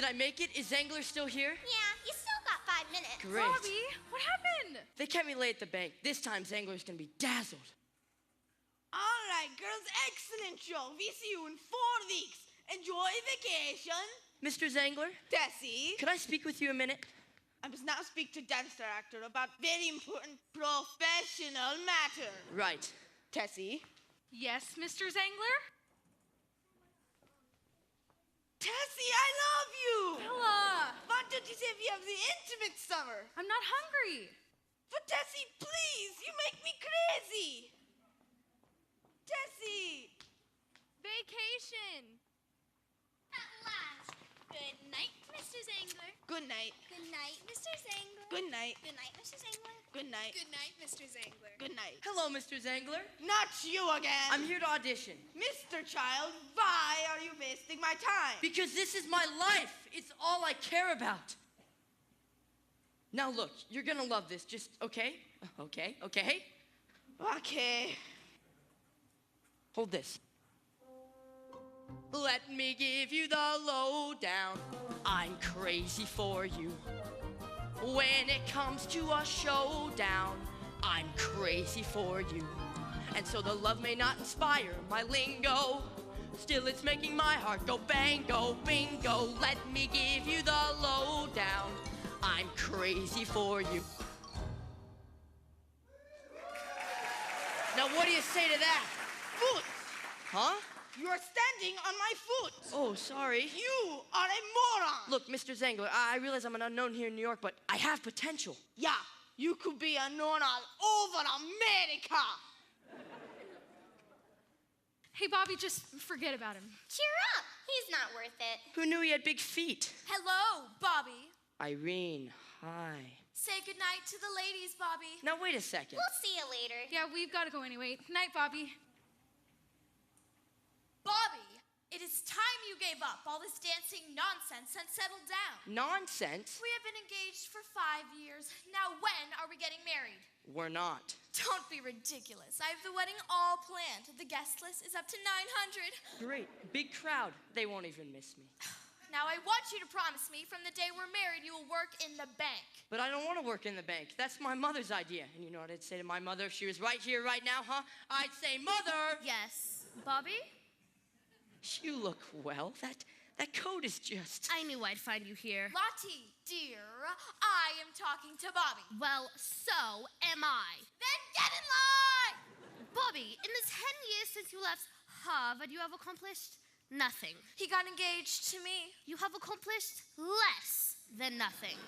Did I make it? Is Zangler still here? Yeah, you still got 5 minutes. Great. Bobby, what happened? They kept me late at the bank. This time, Zangler's gonna be dazzled. All right, girls, excellent show. We see you in 4 weeks. Enjoy vacation. Mr. Zangler, Tessie, could I speak with you a minute? I must now speak to dance director about very important professional matter. Right. Tessie. Yes, Mr. Zangler? Tessie, I love you. Bella, Why don't you say we have the intimate summer? I'm not hungry. But Tessie, please, you make me crazy. Tessie. Vacation. At last. Good night, Mr. Zangler. Good night. Good night, Mr. Zangler. Good night. Good night, Mr. Zangler. Good night. Good night, Mr. Zangler. Good night. Hello, Mr. Zangler. Not you again. I'm here to audition. Mr. Child, why are you wasting my time? Because this is my life. It's all I care about. Now look, you're gonna love this. Just, okay? Okay. Okay. Hold this. Let me give you the lowdown. I'm crazy for you. When it comes to a showdown, I'm crazy for you. And so the love may not inspire my lingo, still it's making my heart go bango, bingo. Let me give you the lowdown. I'm crazy for you. Now what do you say to that? Foot. Huh? You are standing on my foot. Oh, sorry. You are a moron. Look, Mr. Zangler, I realize I'm an unknown here in New York, but I have potential. Yeah, you could be unknown all over America. Hey, Bobby, just forget about him. Cheer up. He's not worth it. Who knew he had big feet? Hello, Bobby. Irene, hi. Say goodnight to the ladies, Bobby. Now, wait a second. We'll see you later. Yeah, we've got to go anyway. Night, Bobby. Bobby, it is time you gave up all this dancing nonsense and settled down. Nonsense? We have been engaged for 5 years. Now when are we getting married? We're not. Don't be ridiculous. I have the wedding all planned. The guest list is up to 900. Great. Big crowd. They won't even miss me. Now I want you to promise me from the day we're married you will work in the bank. But I don't want to work in the bank. That's my mother's idea. And you know what I'd say to my mother if she was right here, right now, huh? I'd say, Mother! Yes. Bobby? You look well. That coat is just... I knew I'd find you here. Lottie, dear, I am talking to Bobby. Well, so am I. Then get in line! Bobby, in the 10 years since you left Harvard, you have accomplished nothing. He got engaged to me. You have accomplished less than nothing.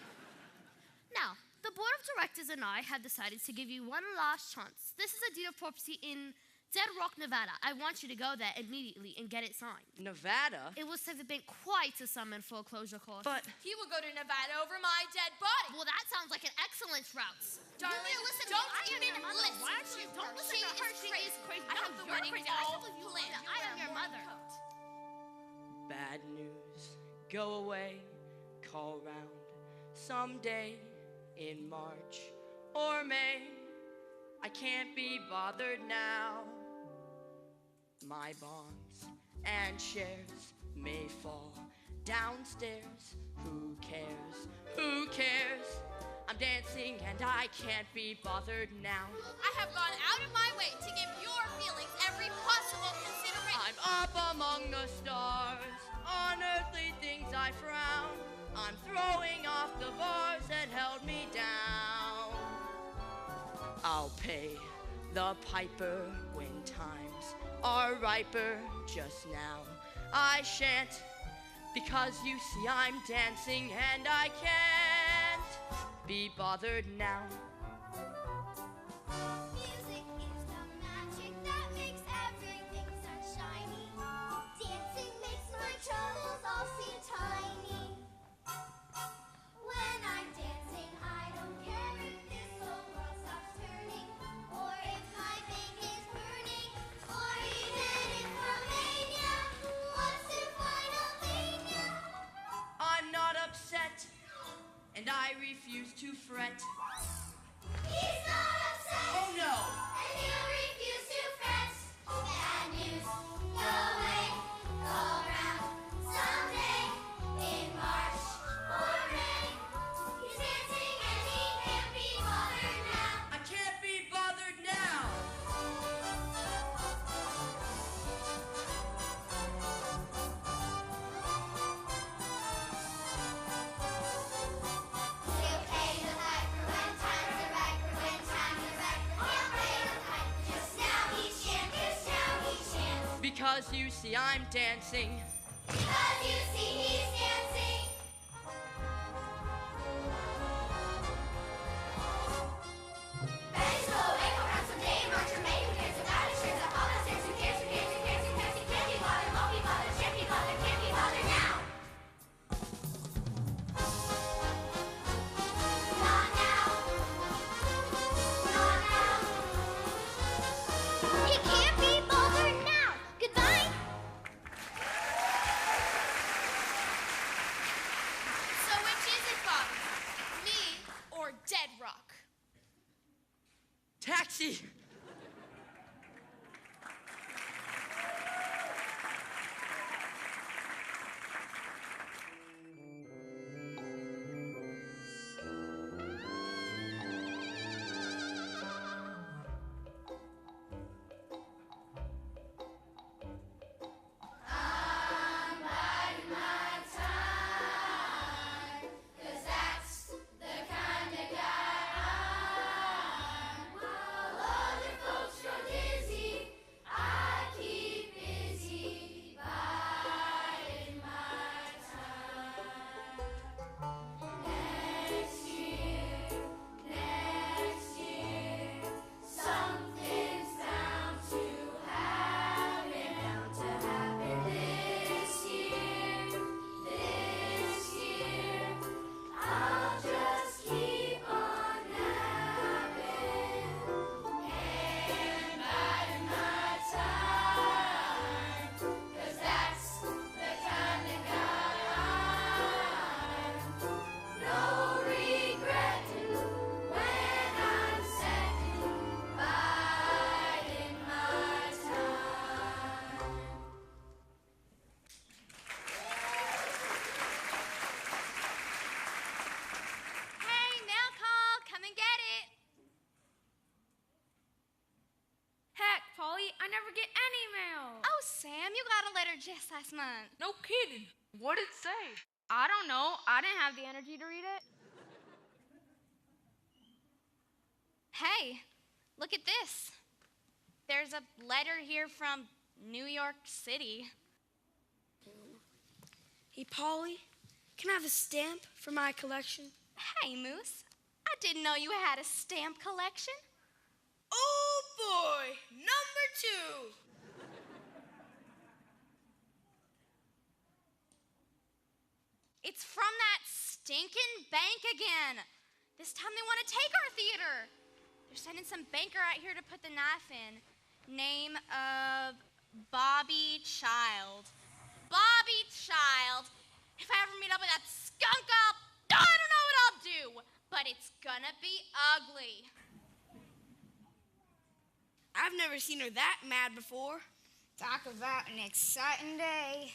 Now, the board of directors and I have decided to give you one last chance. This is a deed of property in Dead Rock, Nevada. I want you to go there immediately and get it signed. Nevada? It will save the bank quite a sum in foreclosure costs. But... He will go to Nevada over my dead body. Well, that sounds like an excellent route. Darling, listen don't to me. even listen. Why don't you? Don't listen to her. She is crazy. I No, have the you're wedding crazy. all I can't believe you planned. live. I am your mother. Bad news, go away, call round someday in March or May. I can't be bothered now. My bonds and shares may fall downstairs. Who cares? Who cares? I'm dancing and I can't be bothered now. I have gone out of my way to give your feelings every possible consideration. I'm up among the stars. On earthly things I frown. I'm throwing off the bars that held me down. I'll pay the piper when times are riper. Just now I shan't, because you see I'm dancing and I can't be bothered now. Music is the magic that makes everything sunshiny. Dancing makes my troubles all seem tiny. When I'm dancing, I don't care if this whole world stops turning, or if my bank is burning, or even if Romania wants to final mania. I'm not upset, and I refuse to fret. He's not upset. Oh no! And he'll refuse to fret. Bad news, go away, go round someday in March Because you see I'm dancing. Because you see he's dancing. Ready to go away, come around someday, march your May, who cares about it, shares up all the stairs, who cares, who cares, who cares, who cares, who can't be bothered, won't be bothered, shan't be bothered, can't be bothered now. Not now. Not now. He can't be bothered now. Goodbye. So which is it, Bobby? Me or Dead Rock? Taxi! Cause that's the kind of guy I'm. While other folks grow dizzy, I keep busy biding my time. Next year, something's bound to happen. Bound to happen this year. I'll just keep on napping and biding my time. 'Cause that's the kind of guy I'm. No regretting when I'm second, biding my time. Hey, mail call. Come and get it. Heck, Polly, I never get any mail. Oh, Sam, you got a letter just last month. No kidding. What did it say? I don't know. I didn't have the energy to read it. Hey, look at this. There's a letter here from New York City. Hey, Polly, can I have a stamp for my collection? Hey, Moose. I didn't know you had a stamp collection. Oh, boy, number 2. It's from that stinking bank again. This time they want to take our theater. They're sending some banker out here to put the knife in. Name of Bobby Child. Bobby Child. If I ever meet up with that skunk, I don't know what I'll do. But it's gonna be ugly. I've never seen her that mad before. Talk about an exciting day.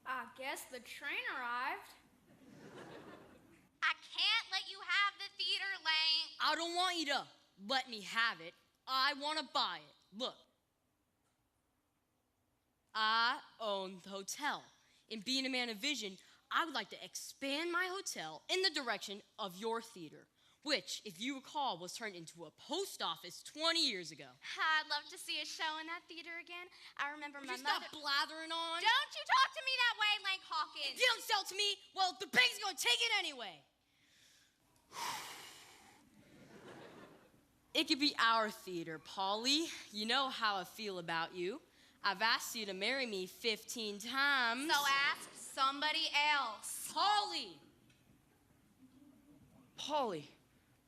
I guess the train arrived. I can't let you have the theater, Lane. I don't want you to let me have it. I want to buy it. Look. I own the hotel. And being a man of vision, I would like to expand my hotel in the direction of your theater, which, if you recall, was turned into a post office 20 years ago. I'd love to see a show in that theater again. I remember my Just mother. stop blathering on. Don't you talk to me that way, Lank Hawkins. If you don't sell to me, well, the bank's gonna take it anyway. It could be our theater, Polly. You know how I feel about you. I've asked you to marry me 15 times. So ask somebody else. Polly! Polly.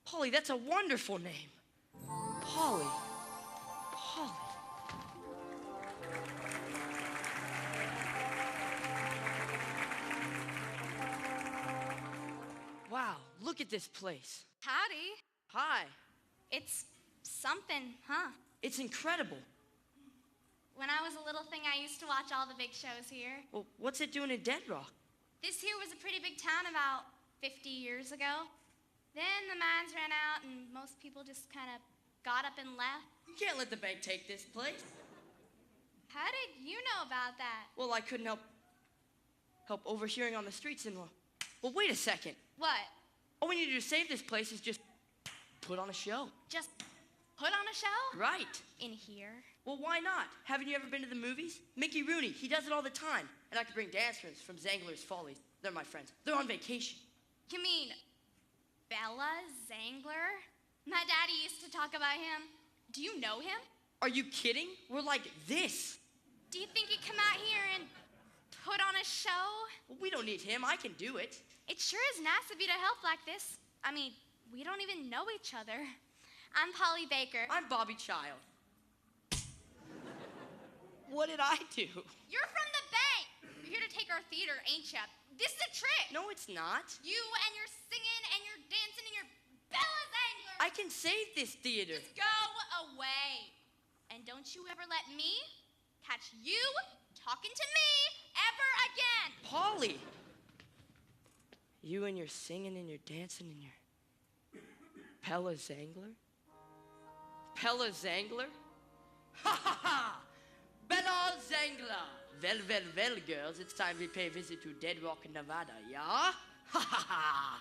Polly, that's a wonderful name. Polly. Polly. Wow, look at this place. Howdy. Hi. It's something, huh? It's incredible. When I was a little thing, I used to watch all the big shows here. Well, what's it doing in Dead Rock? This here was a pretty big town about 50 years ago. Then the mines ran out, and most people just kind of got up and left. You can't let the bank take this place. How did you know about that? Well, I couldn't help overhearing on the streets and well, wait a second. What? All we need to do to save this place is just put on a show. Just put on a show? Right. In here? Well, why not? Haven't you ever been to the movies? Mickey Rooney, he does it all the time. And I could bring dancers from Zangler's Follies. They're my friends. They're on vacation. You mean Bella Zangler? My daddy used to talk about him. Do you know him? Are you kidding? We're like this. Do you think he'd come out here and put on a show? Well, we don't need him. I can do it. It sure is nice of you to help like this. I mean, we don't even know each other. I'm Polly Baker. I'm Bobby Child. What did I do? You're from the bank. You're here to take our theater, ain't ya? This is a trick. No, it's not. You and your singing and your dancing and your Bella Zangler. I can save this theater. Just go away. And don't you ever let me catch you talking to me ever again. Polly! You and your singing and your dancing and your Bella Zangler? Bella Zangler? Ha ha ha! Bella Zangler! Well, girls, it's time we pay a visit to Dead Rock, Nevada, yeah? Ha ha ha!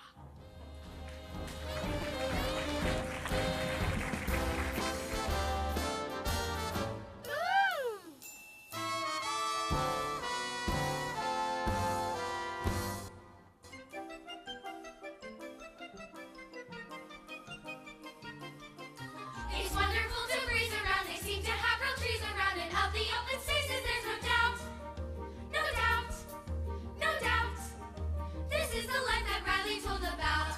It's wonderful to breeze around. They seem to have real trees around and out the open spaces. There's no doubt, no doubt, no doubt. This is the life that Riley told about.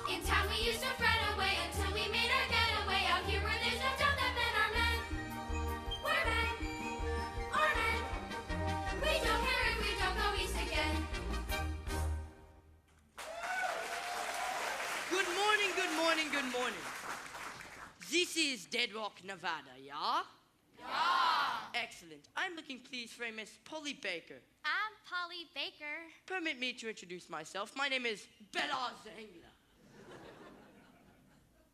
In town we used to fret away until we made our getaway out here where there's no doubt that men are men. We're men, are men. We don't care if we don't go east again. Good morning, good morning, good morning. This is Dead Rock, Nevada, yeah? Yeah. Excellent. I'm looking please for a Miss Polly Baker. I'm Polly Baker. Permit me to introduce myself. My name is Bella Zangler.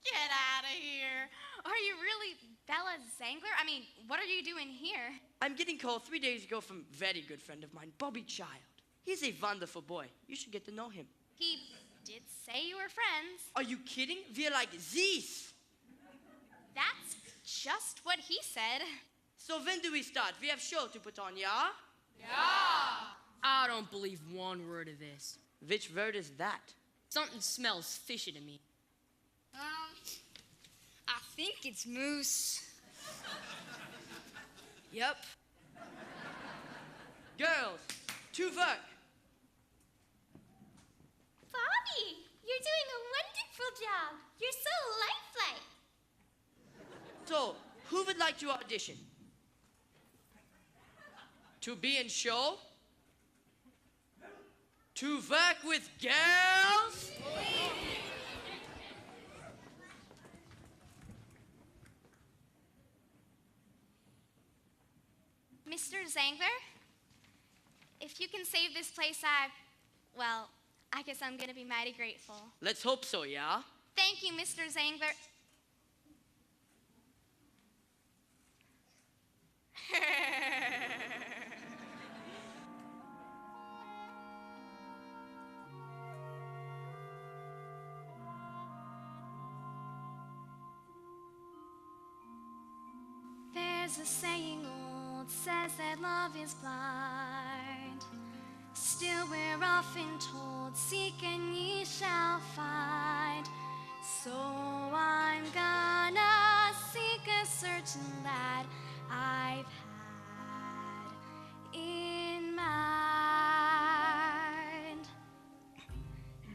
Get out of here. Are you really Bella Zangler? I mean, what are you doing here? I'm getting called 3 days ago from a very good friend of mine, Bobby Child. He's a wonderful boy. You should get to know him. He did say you were friends. Are you kidding? We're like this. That's just what he said. So when do we start? We have show to put on, yeah? I don't believe one word of this. Which word is that? Something smells fishy to me. I think it's moose. Yep. Girls, to work. Bobby, you're doing a wonderful job. You're so lifelike. So, who would like to audition? To be in show? To work with girls? Mr. Zangler, if you can save this place, I guess I'm gonna be mighty grateful. Let's hope so, yeah? Thank you, Mr. Zangler. There's a saying old says that love is blind. Still we're often told, seek and ye shall find. So I'm gonna seek a certain lad I've had in mind.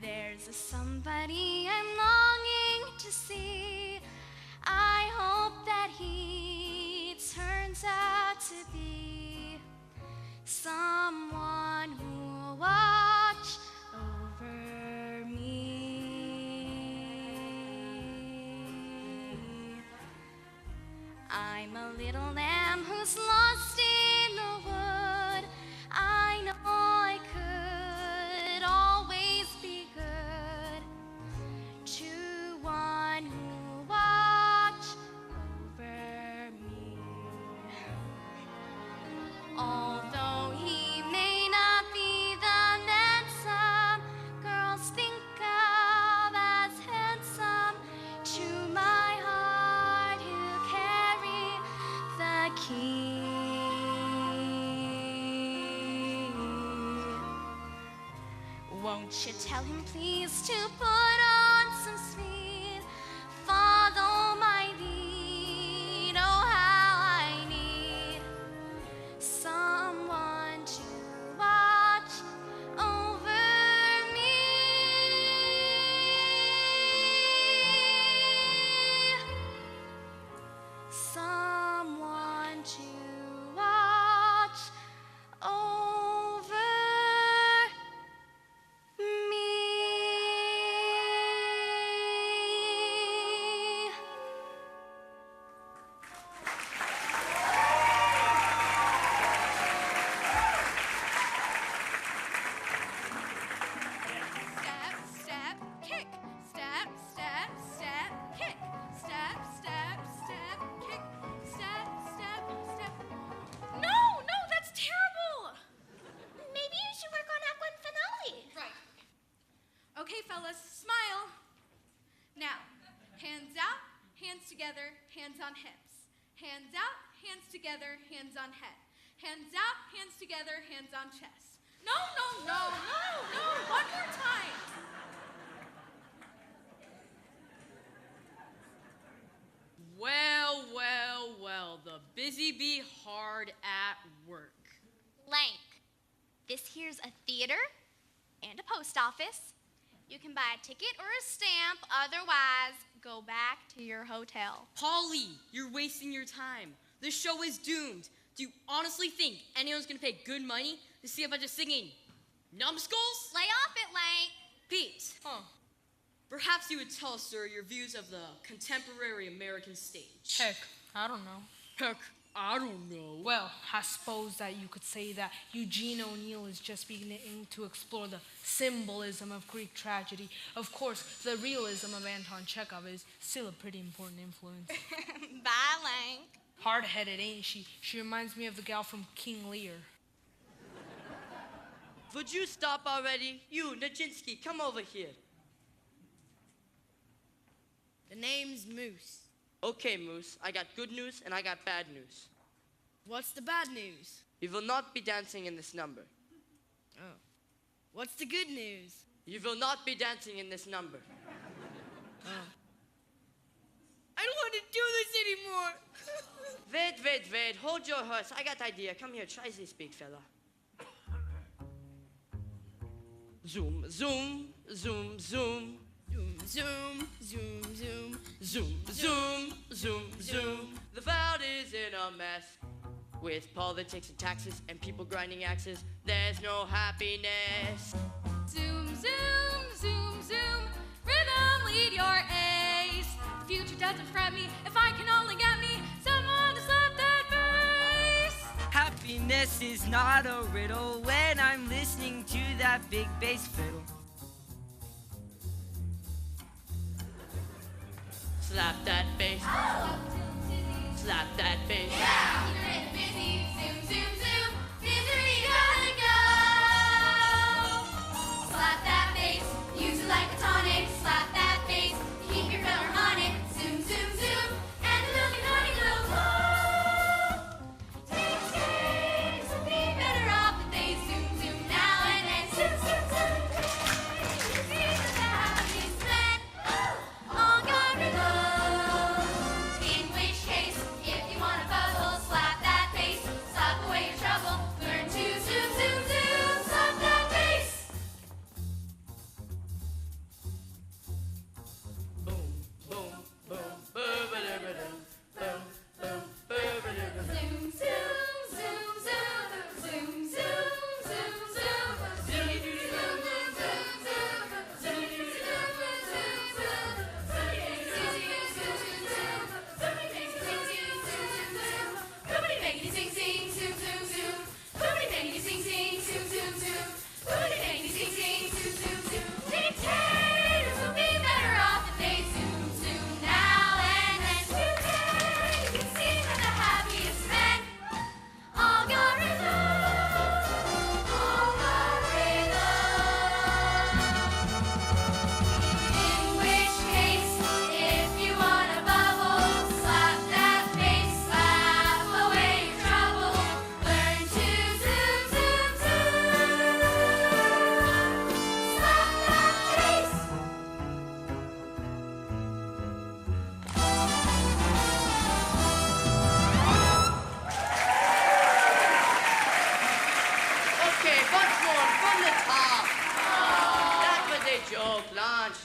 There's a somebody I'm longing to see. I hope that he turns out to be someone who will watch over me. I'm a little lamb who's lost in the wood. I know I could always be good. Won't You tell him please to put on some speed. Follow my lead. Oh, how I need someone to watch over me. Someone to watch over me. step, step, kick. Step, step, step, kick. Step, step, step, kick. Step, step, step. No, no, that's terrible. Maybe you should work on Act 1 finale. Right. Okay, fellas, smile. Now, hands out, hands together, hands on hips. Hands out, hands together, hands on head. Hands out, hands together, hands on chest. No, no, no, no, no. One more time. Well, well, well, the busy bee hard at work. Blank. This here's a theater and a post office. You can buy a ticket or a stamp, otherwise, go back to your hotel. Polly, you're wasting your time. This show is doomed. Do you honestly think anyone's gonna pay good money to see a bunch of singing numbskulls? Lay off it, Lank. Pete, perhaps you would tell us, sir, your views of the contemporary American stage. Heck, I don't know. Heck, I don't know. Well, I suppose that you could say that Eugene O'Neill is just beginning to explore the symbolism of Greek tragedy. Of course, the realism of Anton Chekhov is still a pretty important influence. Bye, Lank. Hard-headed, ain't she? She reminds me of the gal from King Lear. Would you stop already? You, Nijinsky, come over here. The name's Moose. Okay, Moose, I got good news and I got bad news. What's the bad news? You will not be dancing in this number. Oh. What's the good news? You will not be dancing in this number. I don't want to do this anymore. Wait. Hold your horse. I got idea. Come here, try this, big fella. Zoom, zoom, zoom, zoom. Zoom, zoom, zoom, zoom. Zoom, zoom, zoom, zoom. The world is in a mess. With politics and taxes and people grinding axes, there's no happiness. Zoom, zoom, zoom, zoom. Rhythm, lead your ace. The future doesn't fret me if I can only get me someone to slap that bass. Happiness is not a riddle when I'm listening to that big bass fiddle. Slap that bass. Slap that bass. Keep your head busy. Zoom, zoom, zoom. Misery gotta go. Slap that bass. Use it like a tonic. Slap that bass. Keep your philharmonic. Zoom, zoom, zoom. And the milky honey will flow. Things will be better off if they zoom, zoom now and then. Zoom, zoom, zoom. See the happiest men. All got rhythm. In which case, if you wanna joke. Lunch.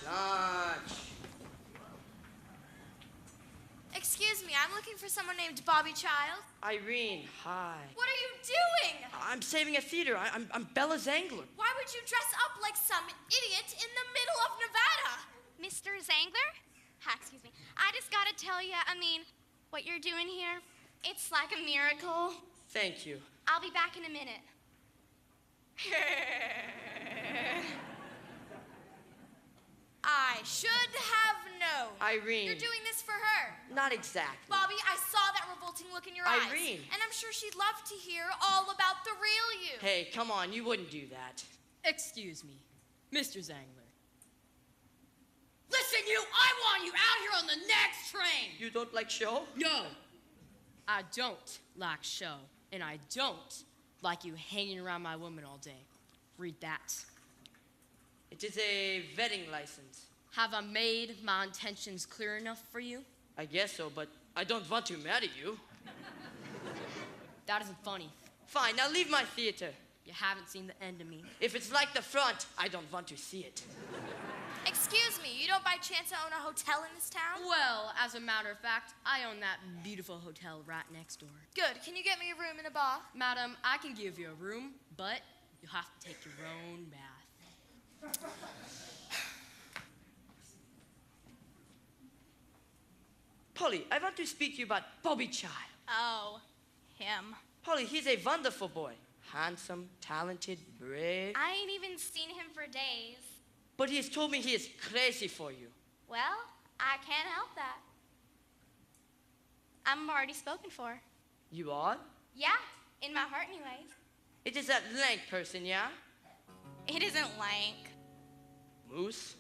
Excuse me, I'm looking for someone named Bobby Child. Irene, hi. What are you doing? I'm saving a theater. I'm Bella Zangler. Why would you dress up like some idiot in the middle of Nevada? Mr. Zangler? Excuse me. I just gotta tell you, what you're doing here, it's like a miracle. Thank you. I'll be back in a minute. I should have known. Irene. You're doing this for her. Not exactly. Bobby, I saw that revolting look in your eyes. Irene. And I'm sure she'd love to hear all about the real you. Hey, come on. You wouldn't do that. Excuse me, Mr. Zangler. Listen, you, I want you out here on the next train. You don't like show? No, I don't like show, and I don't like you hanging around my woman all day. Read that. It is a vetting license. Have I made my intentions clear enough for you? I guess so, but I don't want to marry you. That isn't funny. Fine, now leave my theater. You haven't seen the end of me. If it's like the front, I don't want to see it. Excuse me, you don't by chance own a hotel in this town? Well, as a matter of fact, I own that beautiful hotel right next door. Good. Can you get me a room in a bar? Madam, I can give you a room, but you'll have to take your own bath. Polly, I want to speak to you about Bobby Child. Oh, him. Polly, he's a wonderful boy. Handsome, talented, brave. I ain't even seen him for days. But he has told me he is crazy for you. Well, I can't help that. I'm already spoken for. You are? Yeah, in my heart anyways. It is that lank person, yeah? It isn't lank. Moose?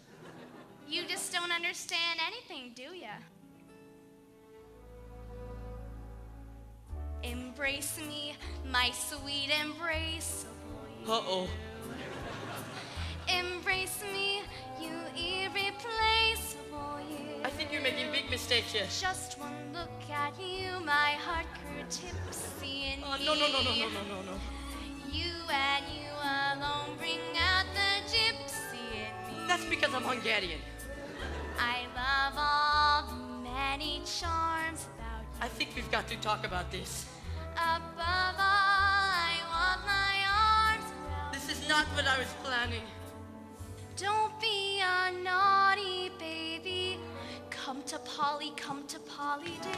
You just don't understand anything, do ya? Embrace me, my sweet embrace. Uh-oh. Embrace me, you irreplaceable you. I think you're making big mistakes here. Just one look at you, my heart grew tipsy in Oh, no. You and you alone bring out the gypsy in me. That's because I'm Hungarian. I love all the many charms about you. I think we've got to talk about this. Above all, I want my arms around. This is not what I was planning. Don't be a naughty baby. Come to Polly, do.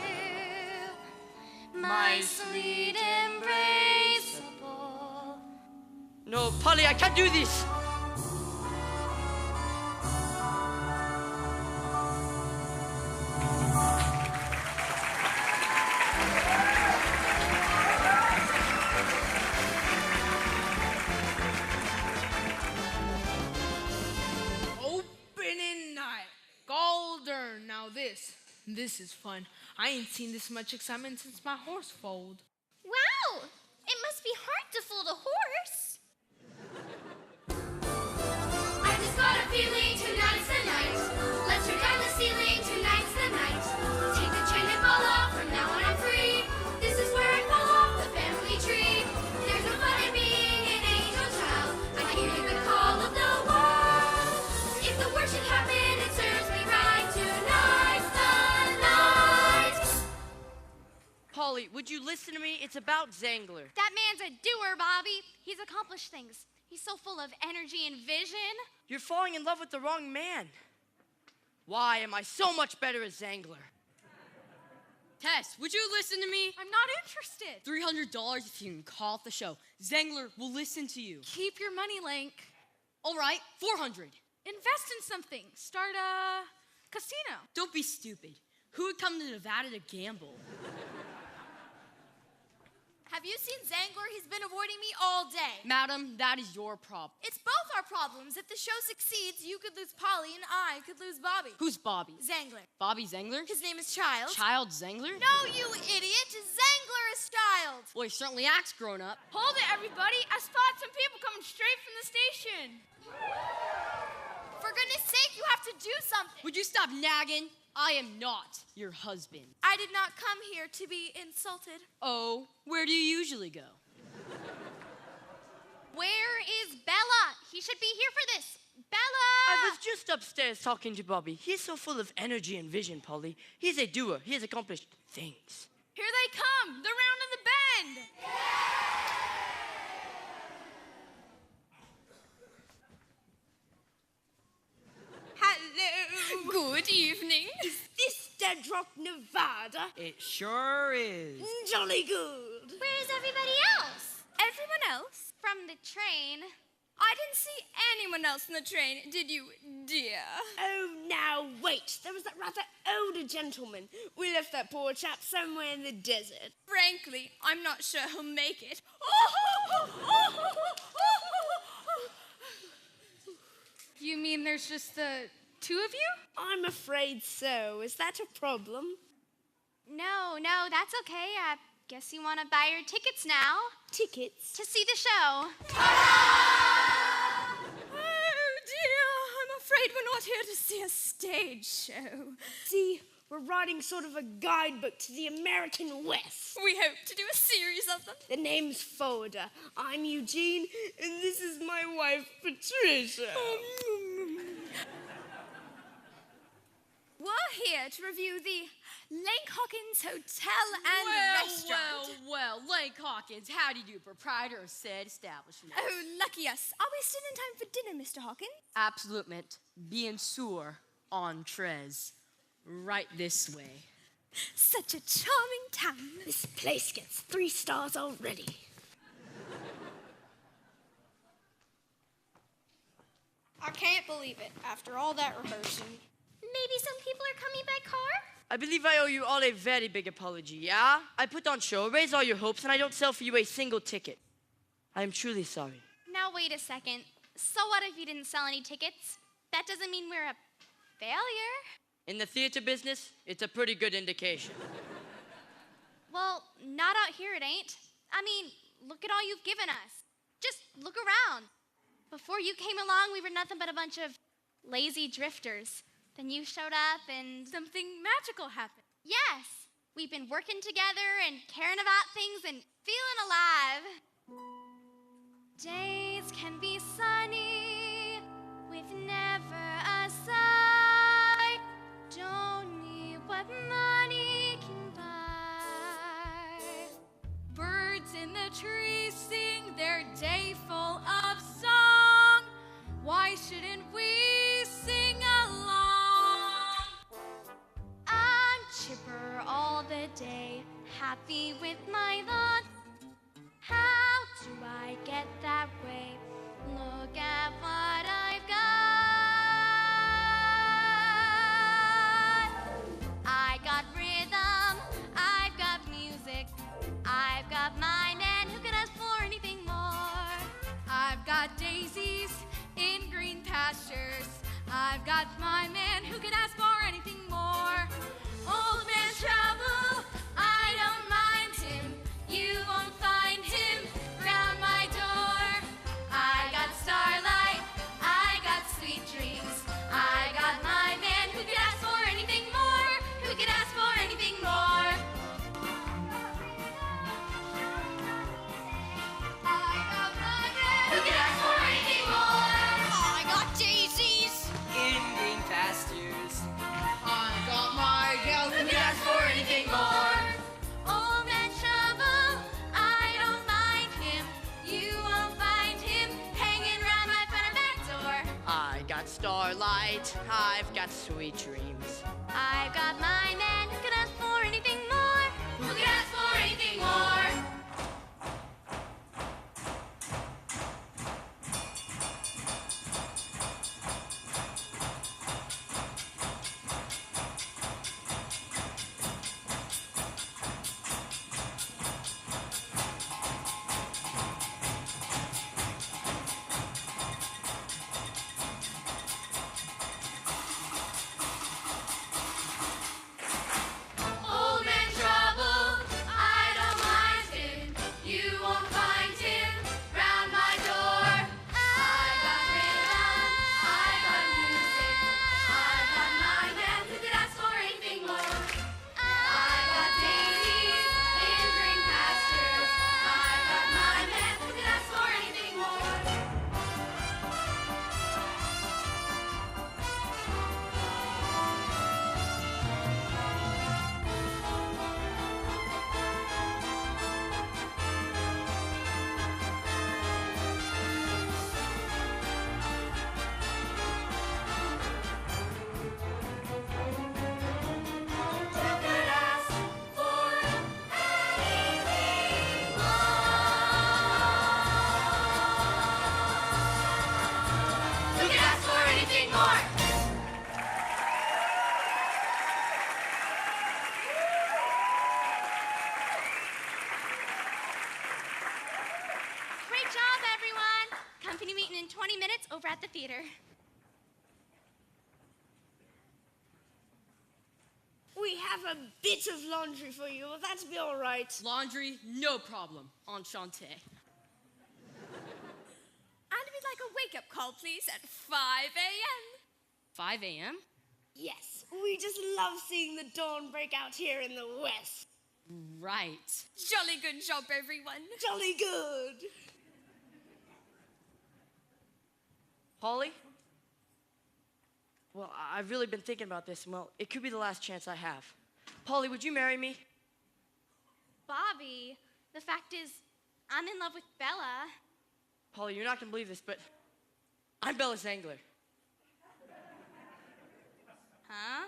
My sweet embraceable. No, Polly, I can't do this. Opening night. Golden. Now this is fun. I ain't seen this much excitement since my horse foaled. Wow! It must be hard to fool the horse. I just got a feeling tonight's the night. Let's turn down the ceiling, tonight's the night. Take the chain and fall off, from now on I'm free. This is where I fall off the family tree. There's no fun in being an angel child. I hear the call of the world. If the worst should happen, it serves me right. Tonight's the night. Polly, would you listen to me? It's about Zangler. That man's a doer, Bobby. He's accomplished things. He's so full of energy and vision. You're falling in love with the wrong man. Why am I so much better as Zangler? Tess, would you listen to me? I'm not interested. $300 if you can call it the show. Zangler will listen to you. Keep your money, Link. All right, $400. Invest in something. Start a casino. Don't be stupid. Who would come to Nevada to gamble? Have you seen Zangler? He's been avoiding me all day. Madam, that is your problem. It's both our problems. If the show succeeds, you could lose Polly and I could lose Bobby. Who's Bobby? Zangler. Bobby Zangler? His name is Child. Child Zangler? No, you idiot. Zangler is Child. Well, he certainly acts grown up. Hold it, everybody. I spot some people coming straight from the station. For goodness sake, you have to do something. Would you stop nagging? I am not your husband. I did not come here to be insulted. Oh, where do you usually go? Where is Bella? He should be here for this. Bella! I was just upstairs talking to Bobby. He's so full of energy and vision, Polly. He's a doer. He has accomplished things. Here they come. They're rounding the bend. Hello. Good evening. Is this Dead Rock, Nevada? It sure is. Jolly good. Where's everybody else? Everyone else? From the train. I didn't see anyone else in the train, did you, dear? Oh, now wait. There was that rather older gentleman. We left that poor chap somewhere in the desert. Frankly, I'm not sure he'll make it. You mean there's just the two of you? I'm afraid so. Is that a problem? No, that's okay. I guess you want to buy your tickets now Tickets? to see the show. Oh, dear, I'm afraid we're not here to see a stage show. See, we're writing sort of a guidebook to the American West. We hope to do a series of them. The name's Forda. I'm Eugene, and this is my wife, Patricia. We're here to review the Lake Hawkins Hotel and Restaurant. Well, Lake Hawkins, how do you do, proprietor of said establishment? Oh, lucky us. Are we still in time for dinner, Mr. Hawkins? Absolutely. Bien sûr, entrees. Right this way. Such a charming town. This place gets 3 stars already. I can't believe it, after all that rehearsing. Maybe some people are coming by car? I believe I owe you all a very big apology, yeah? I put on show, raise all your hopes, and I don't sell for you a single ticket. I am truly sorry. Now, wait a second. So what if you didn't sell any tickets? That doesn't mean we're a failure. In the theater business, it's a pretty good indication. Well, not out here it ain't. I mean, look at all you've given us. Just look around. Before you came along, we were nothing but a bunch of lazy drifters. Then you showed up and Something magical happened. yes, we've been working together and caring about things and feeling alive. Days can be sunny with never a sigh. Don't need what money can buy. Birds in the trees sing their day full of song. Why shouldn't we sing along? I'm chipper all the day, happy with my lot. How do I get that way? Look at what I've got. I got rhythm, I've got music, I've got my man who can ask for anything more. I've got daisies in green pastures. I've got my man who can ask for anything more. Old man trouble, I don't mind him. You won't find him round my door. I got starlight, I got sweet dreams. I got my man who could ask for anything more. Who could ask for anything more? I got my man who could ask for anything more. I got daisies In green pastures. I got my gal who can ask for anything more. Old man trouble, I don't mind him. You won't find him hanging round my front or back door. I got starlight, I've got sweet dreams. I've got my man who can ask for anything more. Who can ask for anything more? anything more. Great job, everyone. Company meeting in 20 minutes over at the theater. We have a bit of laundry for you. Will that be all right? Laundry, no problem. Enchanté. And we'd like a wake-up call, please, at 5 a.m. 5 a.m.? Yes, we just love seeing the dawn break out here in the west. Right. Jolly good job, everyone. Jolly good. Polly? Well, I've really been thinking about this, and well, it could be the last chance I have. Polly, would you marry me? Bobby, the fact is, I'm in love with Bella. Polly, you're not gonna believe this, but I'm Bella Zangler. Huh?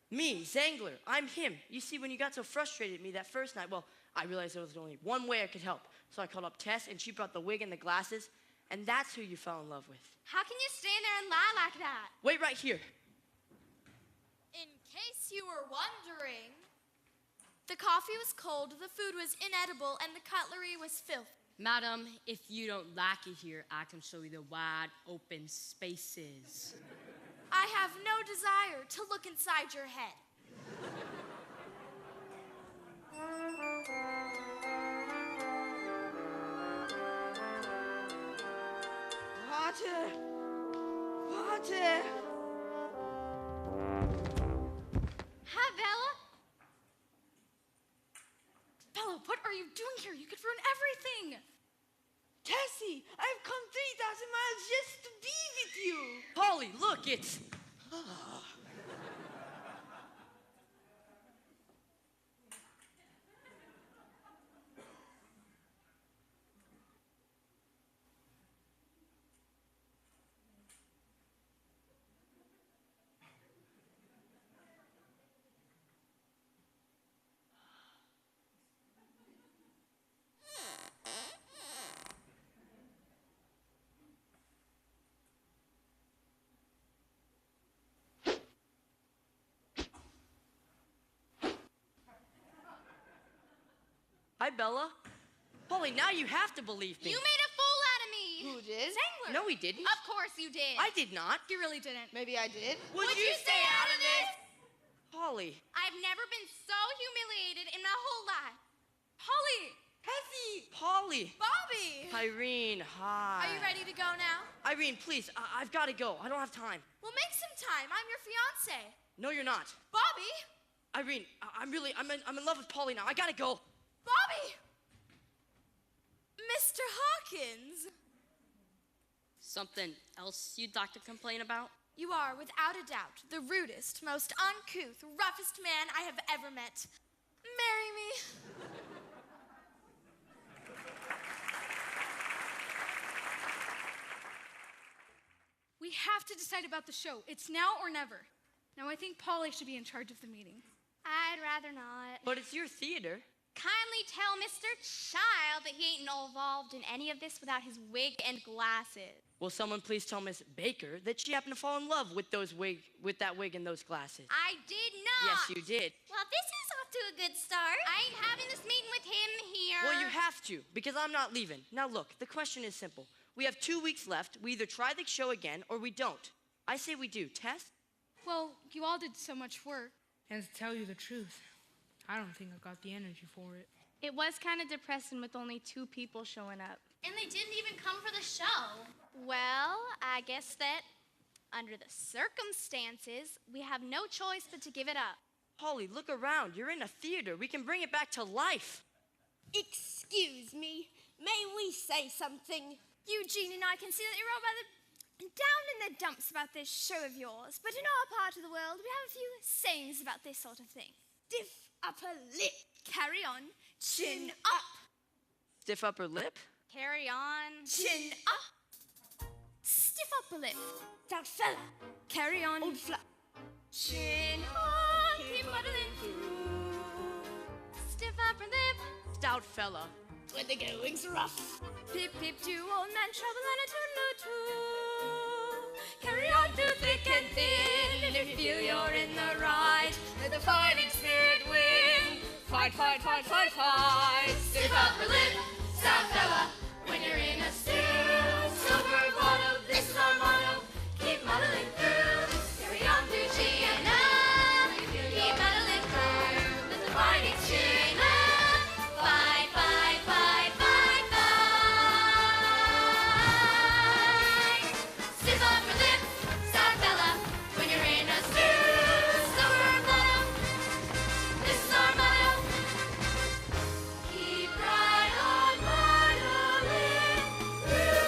Me, Zangler. I'm him. You see, when you got so frustrated at me that first night, well, I realized there was only one way I could help. So I called up Tess, and she brought the wig and the glasses, and that's who you fell in love with. How can you stand there and lie like that? Wait right here. In case you were wondering, the coffee was cold, the food was inedible, and the cutlery was filthy. Madam, if you don't like it here, I can show you the wide open spaces. I have no desire to look inside your head. Water. Water. Hi, Bella. Bella, what are you doing here? You could ruin everything. Tessie, I've come 3,000 miles just to be with you. Polly, look, it's... Hi, Bella. Polly, now you have to believe me. You made a fool out of me. Who did? Zangler. No, he didn't. Of course you did. I did not. You really didn't. Maybe I did. Would you stay out of this? Polly. I've never been so humiliated in my whole life. Holly. Tessie. Polly. Bobby. Irene, hi. Are you ready to go now? Irene, please, I've got to go. I don't have time. Well, make some time. I'm your fiance. No, you're not. Bobby. Irene, I'm in love with Polly now. I gotta go. Bobby. Mr. Hawkins. Something else you'd like to complain about? You are, without a doubt, the rudest, most uncouth, roughest man I have ever met. Marry me. We have to decide about the show. It's now or never. Now, I think Polly should be in charge of the meeting. I'd rather not. But it's your theater. Kindly tell Mr. Child that he ain't involved in any of this without his wig and glasses. Will someone please tell Miss Baker that she happened to fall in love with that wig and those glasses? I did not. Yes, you did. Well, this is off to a good start. I ain't having this meeting with him here. Well, you have to, because I'm not leaving. Now look, the question is simple. We have 2 weeks left. We either try the show again or we don't. I say we do. Tess? Well, you all did so much work. And to tell you the truth, I don't think I got the energy for it. It was kind of depressing with only 2 people showing up. And they didn't even come for the show. Well, I guess that under the circumstances, we have no choice but to give it up. Polly, look around. You're in a theater. We can bring it back to life. Excuse me. May we say something? Eugene and I can see that you're all rather down in the dumps about this show of yours. But in our part of the world, we have a few sayings about this sort of thing. Stiff upper lip. Carry on. Chin up. Stiff upper lip? Carry on. Chin up. Stiff upper lip. Stout fella. Carry on. Old flat. Chin up. Keep muddling through. Stiff upper lip. Stout fella. When the going's rough. Pip, pip, to old man trouble and a toodle-oo. Carry on through thick fight, fight, fight, fight, fight. Stiff upper lip, stout fella. When you're in a stew, silver bottle, this is our motto. Keep muddling through, carry on through G and F. Keep muddling through, let the fighting chain up. Fight, fight, fight, fight, fight. Stiff upper lip, stout fella. When you're in a stew, silver bottle, this is our motto. Keep right on muddling through.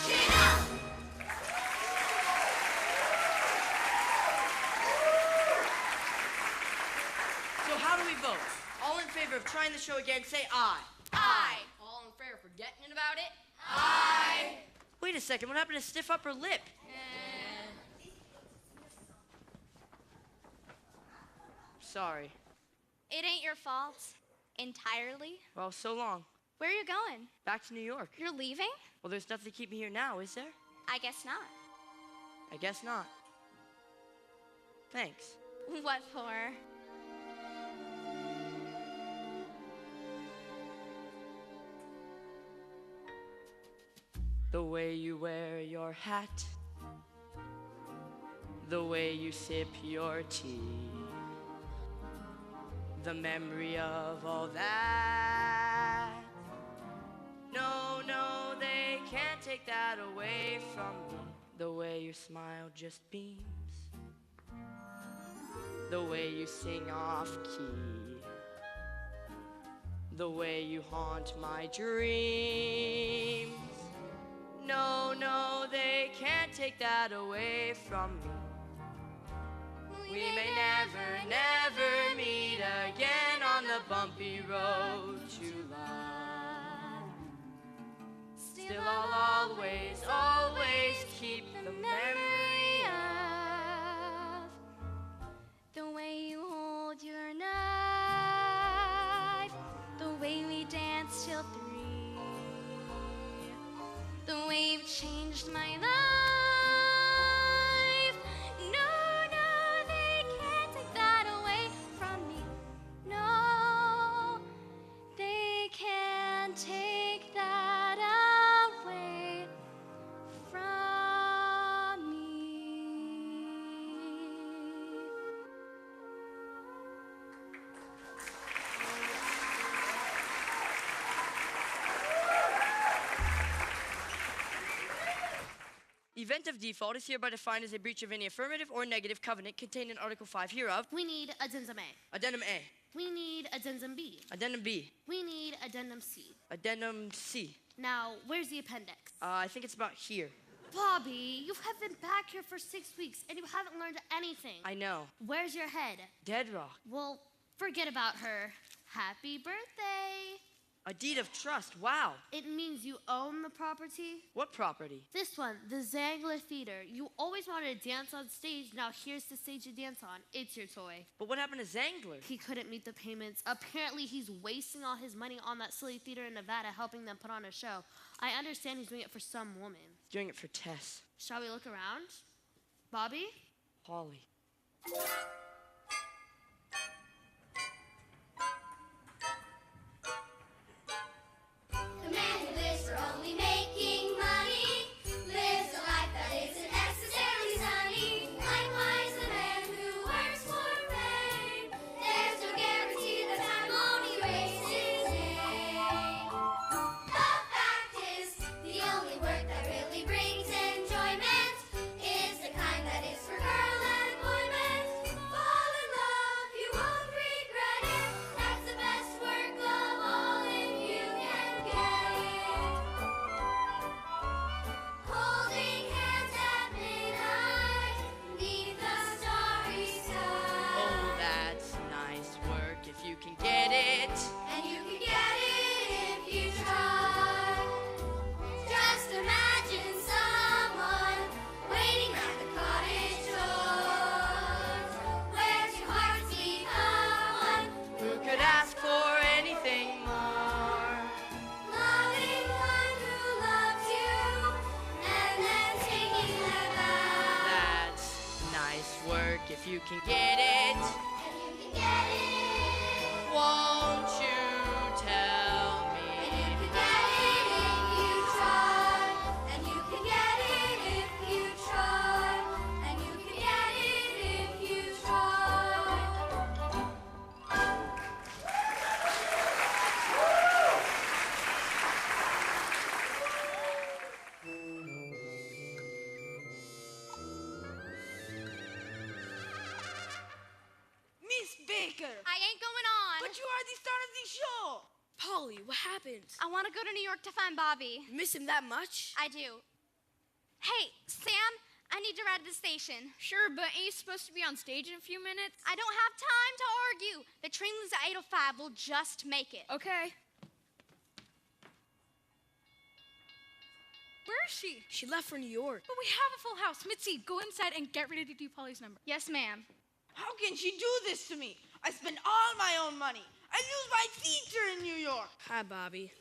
Chin up! So how do we vote? All in favor of trying the show again, say aye. Aye. All in favor of forgetting about it? Aye. Wait a second, what happened to stiff upper lip? Sorry. It ain't your fault entirely. Well, so long. Where are you going? Back to New York. You're leaving? Well, there's nothing to keep me here now, is there? I guess not. I guess not. Thanks. What for? The way you wear your hat, the way you sip your tea, the memory of all that. No, no, they can't take that away from me. The way your smile just beams, the way you sing off key, the way you haunt my dreams. No, no, they can't take that away from me. We may never, never meet again on the bumpy road to love. Still I'll always, always keep the memory of the way you hold your knife, the way we danced till 3, the way you've changed my life. No, no, they can't take that away from me. No, they can't take that away from me. Event of default is hereby defined as a breach of any affirmative or negative covenant contained in Article 5 hereof. We need addendum A. Addendum A. We need addendum B. Addendum B. We need addendum C. Addendum C. Now, where's the appendix? I think it's about here. Bobby, you have been back here for 6 weeks and you haven't learned anything. I know. Where's your head? Dead rock. Well, forget about her. Happy birthday. A deed of trust. Wow. It means you own the property. What property? This one, the Zangler Theater. You always wanted to dance on stage. Now here's the stage to dance on. It's your toy. But what happened to Zangler? He couldn't meet the payments. Apparently, he's wasting all his money on that silly theater in Nevada, helping them put on a show. I understand he's doing it for some woman. He's doing it for Tess. Shall we look around? Bobby? Polly. Man who lives for only making money lives a life that isn't necessarily sunny. Likewise, the man who works for fame, there's no guarantee that time won't erase his name. The fact is, the only work that really brings enjoyment is the kind that is for girl and boy men. can get it. And you can get it. Won't you tell And me? you can get it if you try. And you can get it if you try. And you can get it if you try. Miss Baker. I ain't going on. But you are the star of the show. Polly, what happened? I want to go to New York to find Bobby. You miss him that much? I do. Hey, Sam, I need to ride to the station. Sure, but ain't you supposed to be on stage in a few minutes? I don't have time to argue. The train leaves at 8:05. We'll just make it. Okay. Where is she? She left for New York. But we have a full house. Mitzi, go inside and get ready to do Polly's number. Yes, ma'am. How can she do this to me? I spend all my own money. I lose my teacher in New York. Hi, Bobby.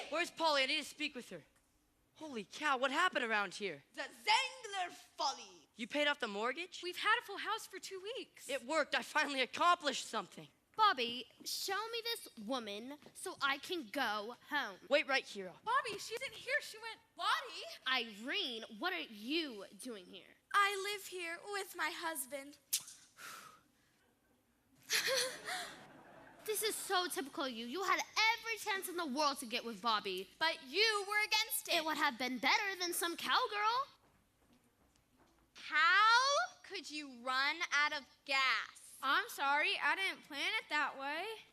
Where's Polly? I need to speak with her. Holy cow, what happened around here? The Zangler folly. You paid off the mortgage? We've had a full house for 2 weeks. It worked. I finally accomplished something. Bobby, show me this woman so I can go home. Wait right here. Bobby, she isn't here. She went, Bobby? Irene, what are you doing here? I live here with my husband. This is so typical of you. You had every chance in the world to get with Bobby. But you were against it. It would have been better than some cowgirl. How could you run out of gas? I'm sorry, I didn't plan it that way.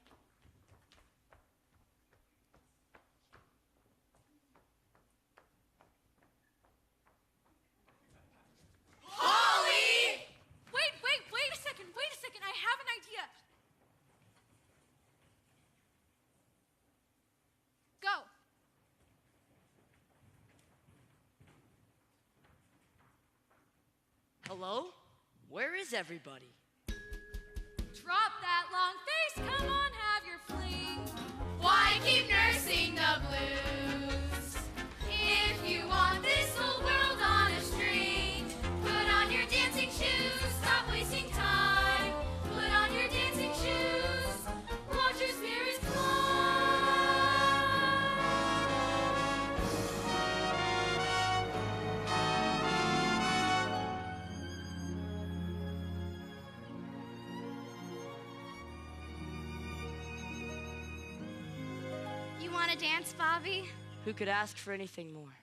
Polly! Wait a second. I have an idea. Go. Hello? Where is everybody? Drop that long face. Come on, have your fling. Why keep nursing the blues? If you want this whole world on a string, put on your dancing shoes, stop wasting time. Put on your dancing shoes, watch your spirits climb. You want to dance, Bobby? Who could ask for anything more?